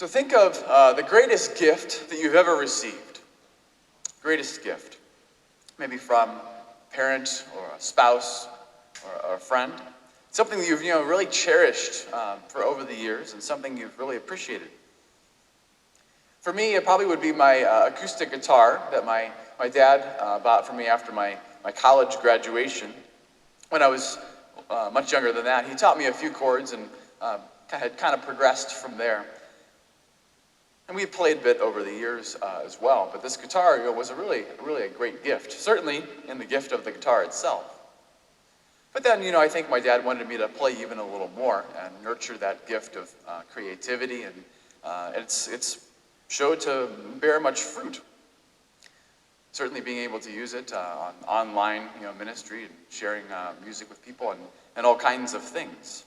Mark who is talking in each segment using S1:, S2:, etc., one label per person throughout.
S1: So think of the greatest gift that you've ever received. Greatest gift. Maybe from a parent or a spouse or a friend. Something that you've really cherished for over the years and something you've really appreciated. For me, it probably would be my acoustic guitar that my dad bought for me after my college graduation. When I was much younger than that, he taught me a few chords and had kind of progressed from there. And we played a bit over the years as well. But this guitar was really a great gift. Certainly in the gift of the guitar itself. But then, I think my dad wanted me to play even a little more and nurture that gift of creativity, and it's showed to bear much fruit. Certainly being able to use it on online ministry and sharing music with people and all kinds of things.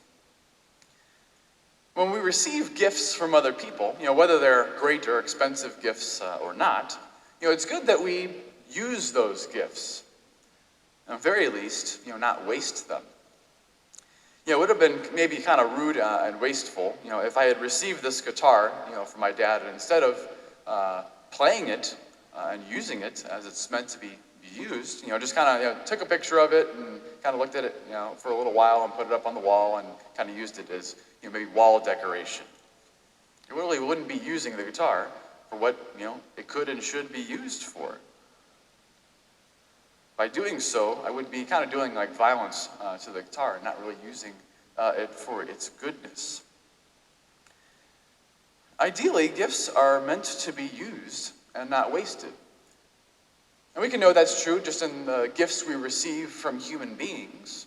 S1: When we receive gifts from other people, whether they're great or expensive gifts or not, it's good that we use those gifts. At the very least, not waste them. It would have been maybe kind of rude and wasteful, if I had received this guitar, from my dad, and instead of playing it and using it as it's meant to be used, just kind of took a picture of it and kind of looked at it, for a little while and put it up on the wall and kind of used it as maybe wall decoration. It really wouldn't be using the guitar for what it could and should be used for. By doing so, I would be kind of doing like violence to the guitar, not really using it for its goodness. Ideally, gifts are meant to be used and not wasted. And we can know that's true just in the gifts we receive from human beings.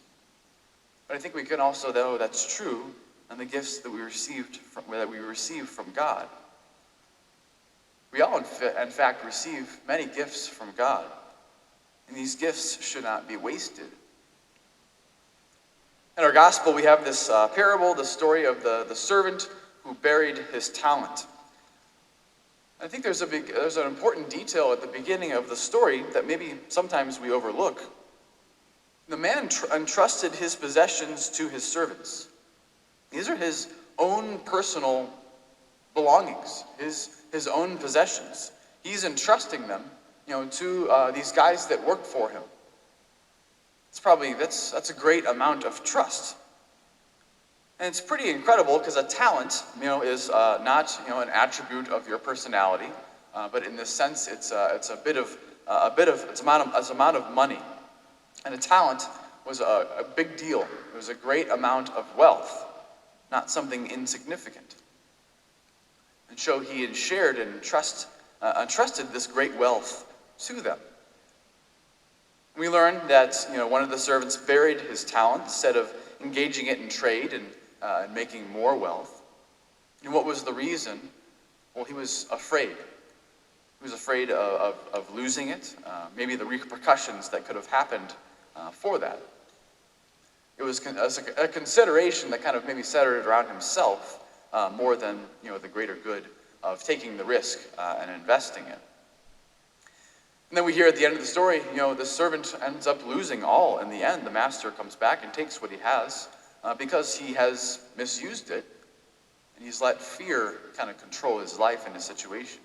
S1: But I think we can also know that's true in the gifts that we receive from God. We all, in fact, receive many gifts from God. And these gifts should not be wasted. In our gospel, we have this parable, the story of the servant who buried his talent. I think there's an important detail at the beginning of the story that maybe sometimes we overlook. The man entrusted his possessions to his servants. These are his own personal belongings, his own possessions. He's entrusting them, to these guys that work for him. That's a great amount of trust. And it's pretty incredible because a talent, is not, an attribute of your personality, but in this sense, it's amount of money. And a talent was a big deal. It was a great amount of wealth, not something insignificant. And so he had shared and entrusted this great wealth to them. We learn that one of the servants buried his talent instead of engaging it in trade and making more wealth. And what was the reason? Well, he was afraid. He was afraid of losing it, maybe the repercussions that could have happened for that. It was a consideration that kind of maybe centered around himself more than the greater good of taking the risk and investing it. And then we hear at the end of the story, the servant ends up losing all in the end. The master comes back and takes what he has because he has misused it, and he's let fear kind of control his life and his situation.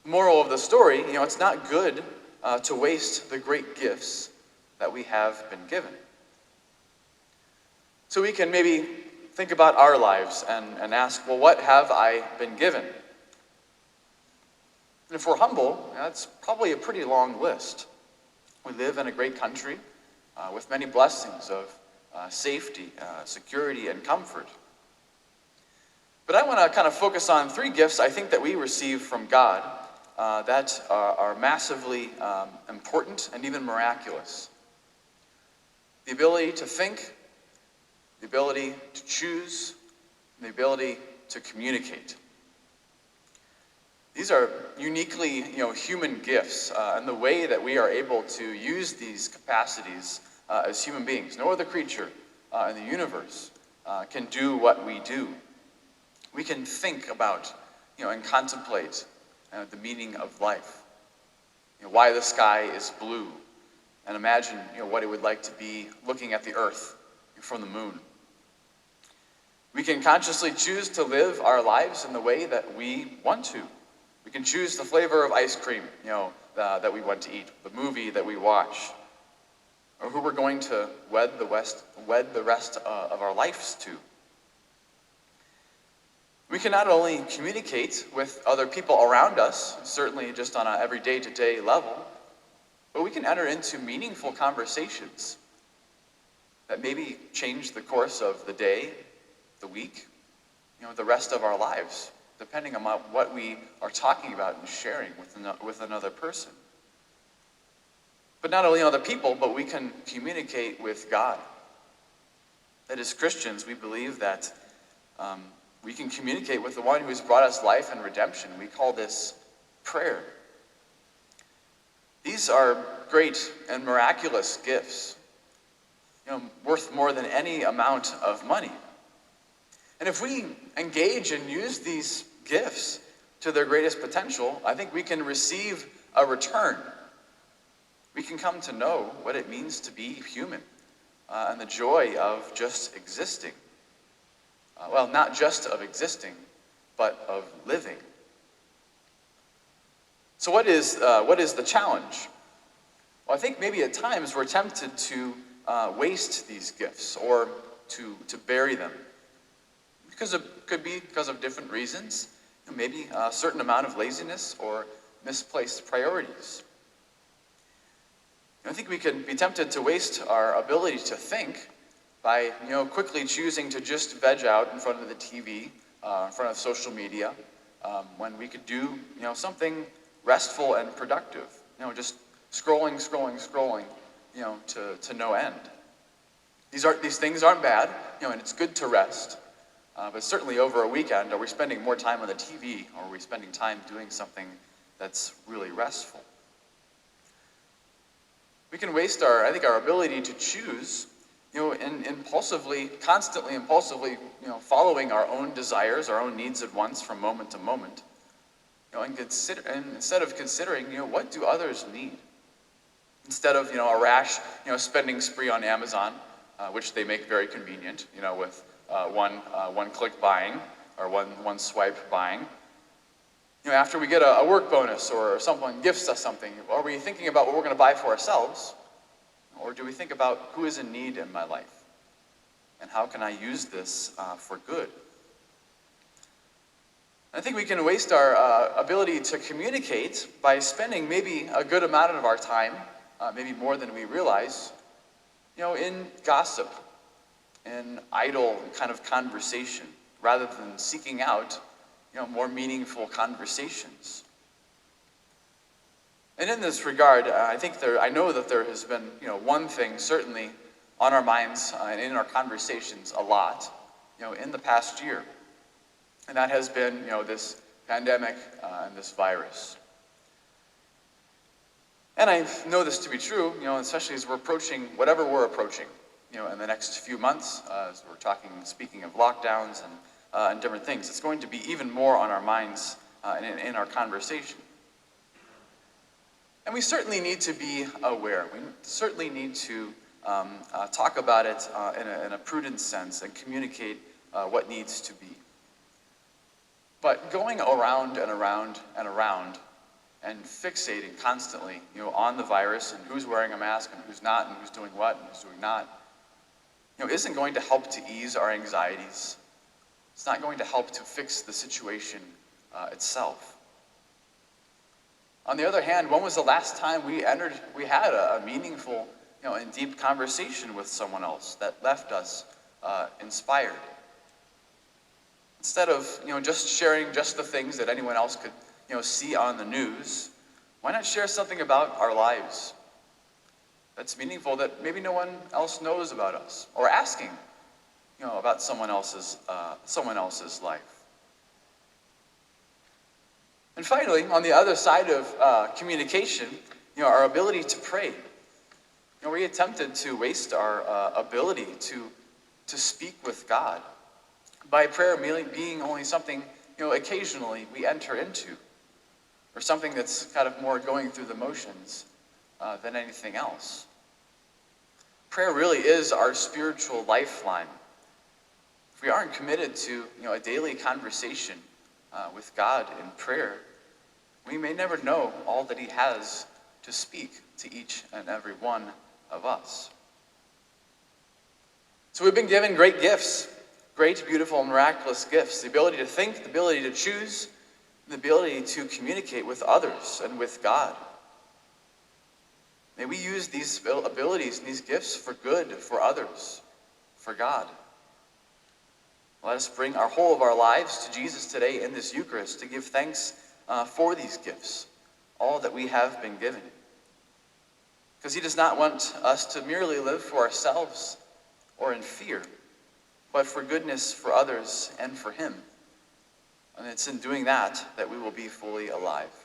S1: The moral of the story, it's not good to waste the great gifts that we have been given. So we can maybe think about our lives and ask, well, what have I been given? And if we're humble, that's probably a pretty long list. We live in a great country with many blessings of safety, security, and comfort. But I want to kind of focus on three gifts I think that we receive from God that are massively important and even miraculous. The ability to think, the ability to choose, and the ability to communicate. These are uniquely, human gifts, and the way that we are able to use these capacities as human beings. No other creature in the universe can do what we do. We can think about, and contemplate the meaning of life. Why the sky is blue, and imagine, what it would like to be looking at the earth from the moon. We can consciously choose to live our lives in the way that we want to. We can choose the flavor of ice cream, that we want to eat, the movie that we watch, or who we're going to wed the rest of our lives to. We can not only communicate with other people around us, certainly just on an everyday to day level, but we can enter into meaningful conversations that maybe change the course of the day, the week, the rest of our lives, depending on what we are talking about and sharing with another person. But not only other people, but we can communicate with God. That as Christians, we believe that we can communicate with the one who has brought us life and redemption. We call this prayer. These are great and miraculous gifts, worth more than any amount of money. And if we engage and use these gifts to their greatest potential, I think we can receive a return. We can come to know what it means to be human and the joy of just existing. Well, not just of existing, but of living. So what is the challenge? Well, I think maybe at times we're tempted to waste these gifts or to bury them. Could be because of different reasons, maybe a certain amount of laziness or misplaced priorities. I think we can be tempted to waste our ability to think by quickly choosing to just veg out in front of the TV, in front of social media, when we could do something restful and productive. Just scrolling, to no end. These things aren't bad, and it's good to rest. But certainly over a weekend, are we spending more time on the TV, or are we spending time doing something that's really restful? We can waste our ability to choose, constantly impulsively, following our own desires, our own needs at once from moment to moment. And instead of considering, what do others need? Instead of, a rash, spending spree on Amazon, which they make very convenient, with one-click buying or one swipe buying. After we get a work bonus or someone gifts us something, are we thinking about what we're going to buy for ourselves? Or do we think about who is in need in my life? And how can I use this for good? I think we can waste our ability to communicate by spending maybe a good amount of our time, maybe more than we realize, in gossip, in idle kind of conversation, rather than seeking out more meaningful conversations. And in this regard, I know that there has been one thing certainly on our minds and in our conversations a lot in the past year, and that has been this pandemic and this virus. And I know this to be true, especially as we're approaching whatever we're approaching in the next few months, as we're speaking of lockdowns and different things. It's going to be even more on our minds and in our conversation. And we certainly need to be aware. We certainly need to talk about it in a prudent sense and communicate what needs to be. But going around and around and around and fixating constantly on the virus and who's wearing a mask and who's not and who's doing what and who's doing not, isn't going to help to ease our anxieties. It's not going to help to fix the situation itself. On the other hand, when was the last time we had a meaningful, and deep conversation with someone else that left us inspired? Instead of, just sharing just the things that anyone else could, see on the news, why not share something about our lives that's meaningful that maybe no one else knows about us, or asking, about someone else's life. And finally, on the other side of communication, our ability to pray. We attempted to waste our ability to speak with God by prayer merely being only something occasionally we enter into, or something that's kind of more going through the motions than anything else. Prayer really is our spiritual lifeline if we aren't committed to a daily conversation with God in prayer, we may never know all that he has to speak to each and every one of us. So we've been given great gifts, great, beautiful, miraculous gifts. The ability to think, the ability to choose, the ability to communicate with others and with God. May we use these abilities and these gifts for good, for others, for God. Let us bring our whole of our lives to Jesus today in this Eucharist to give thanks for these gifts, all that we have been given. Because he does not want us to merely live for ourselves or in fear, but for goodness for others and for him. And it's in doing that that we will be fully alive.